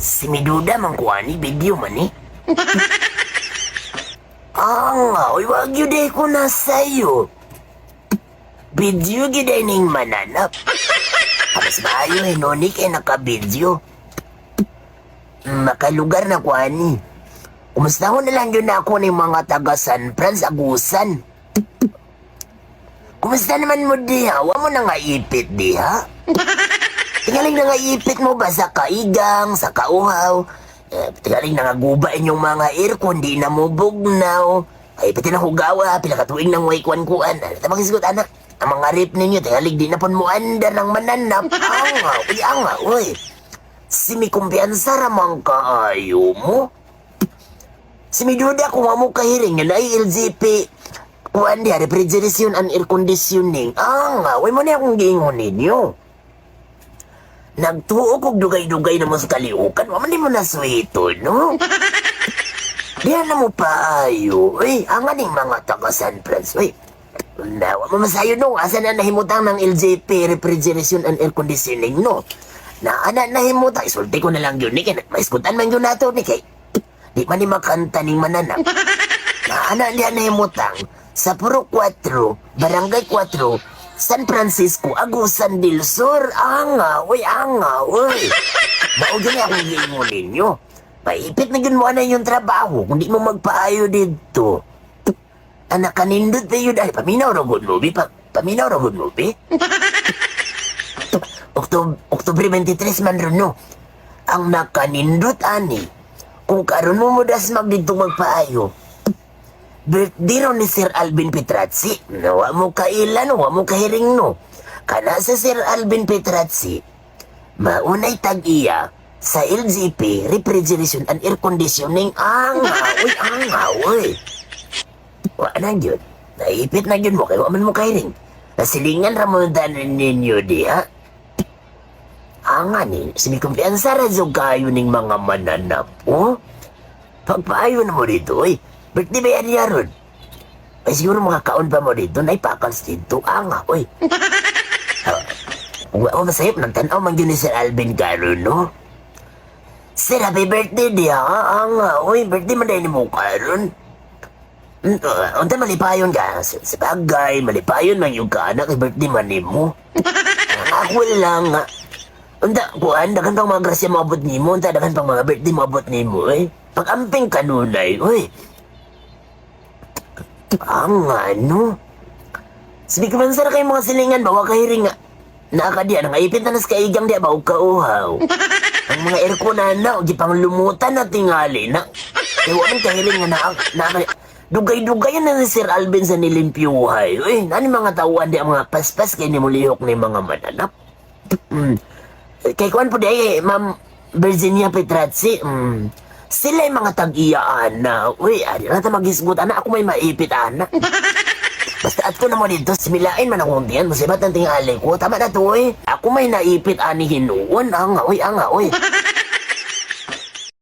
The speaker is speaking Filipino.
Si Miduda man kuani video man eh. Nga, uy, wag yun ko na sa'yo. Video giday ning mananap. Mas maayo noni kay naka-video. Makalugar na kuani. Kumusta ko na lang yun ako ng mga taga San Franz Agusan. Kumusta naman mo diha? Wa mo na nga ipit diha? Tingaling na nga ipit mo ba sa kaigang, sa kauhaw? Tingaling na nga gubain yung mga aircon, di na mo bugnaw. Ay, pati na hugawa, pilakatuing ng waikwan-kuan. Tamang isgot, anak. Ang mga rip ninyo, tingalig di na pon mo anda ng mananap. Anga, uy. Si may kumpiyansa ramang kaayo mo. Si may duda kung mo kahiring yun ay LGP. Kuan di, refrigeration and air conditioning. Uy mo na akong giingon ninyo. Nagtuo kog dugay-dugay na mo sa kaliukan. Waman di mo na sweeto, no? Diyan na mo paayo. Uy, ang aning mga taga San Franz. Uy, nawa mo masayo no. Asa na nahimutang ng LJP, refrigeration and air conditioning, no? Na nahimutang. Isulti ko na lang yun, ni. Maiskutan man yun nato, ni. Kay, di man ni makanta ning mananap. Na nahimutang. Sa Puro 4, Barangay 4, San Francisco, Agusan del Sur. Anga, uy. Maugin niya akong giingon ninyo. Maipit na yun mo na yung trabaho kung di mo magpaayo dito. Anak kanindot na yun. Ay, paminaw ra good movie. Paminaw ra good movie. Oktubre 23 man ron, no? Ang nakanindot, ani. Kung karon mo mudas magdito magpaayo. Birthday ron ni Sir Alvin Petrazzi. Wa mo kailan, wa mo kahiring, no? Kana sa Sir Alvin Petrazzi, maunay tag-iya sa LGP, refrigeration and air conditioning. Anga, uy. Wa na yun. Naipit na yun mo, kaya wa man mo kahiring. Nasilingan ramondan ninyo diha. Anga ni, sinikumpiyansa radyo kayo ning mga mananap, oh? Pagpaayo na mo dito, uy. Birthday ba yan niya ron? Ay siguro makakaon pa mo dito, naipakals dito. Anga, uy. Wa mo masayap, nagtanaw man yun ni Sir Alvin Caron, no? Sir, happy birthday diha, anga, uy. Birthday man dahil ni mo Caron. Unta malipayon ka? Sa bagay, malipayon man yung kaanak, birthday man ni mo. Ako lang, nga. Unta, kuhan, dagan pang mga grasya maabot ni mo, unta, dagan pang mga birthday maabot ni mo, eh. Pag-amping kanunay, uy. Ano? Sabi ko man, sara kayo mga silingan, bawa kahiring nga. Nakakadiya, nangaipit na nas kaigang diya, bawa kauhaw. Ang mga aircon na, o pang lumutan na tingali na. Kaya walang kahiring nga dugay-dugay na ni Sir Alvin sa nilimpyuhay. Uy, nani mga tauan di ang mga paspas kay ni mulihok ni mga mananap. Kay kuan po di, Ma'am Virginia Petrazzi, sila yung mga tag-iyaan na, uy, adi na mag-isgot, ana, ako may maipit, ana. Basta ato na mo dito, similain man akong diyan, masibat ang tingali ko, tama na to, uy. Ako may naipit, ani hinuon, anga, uy.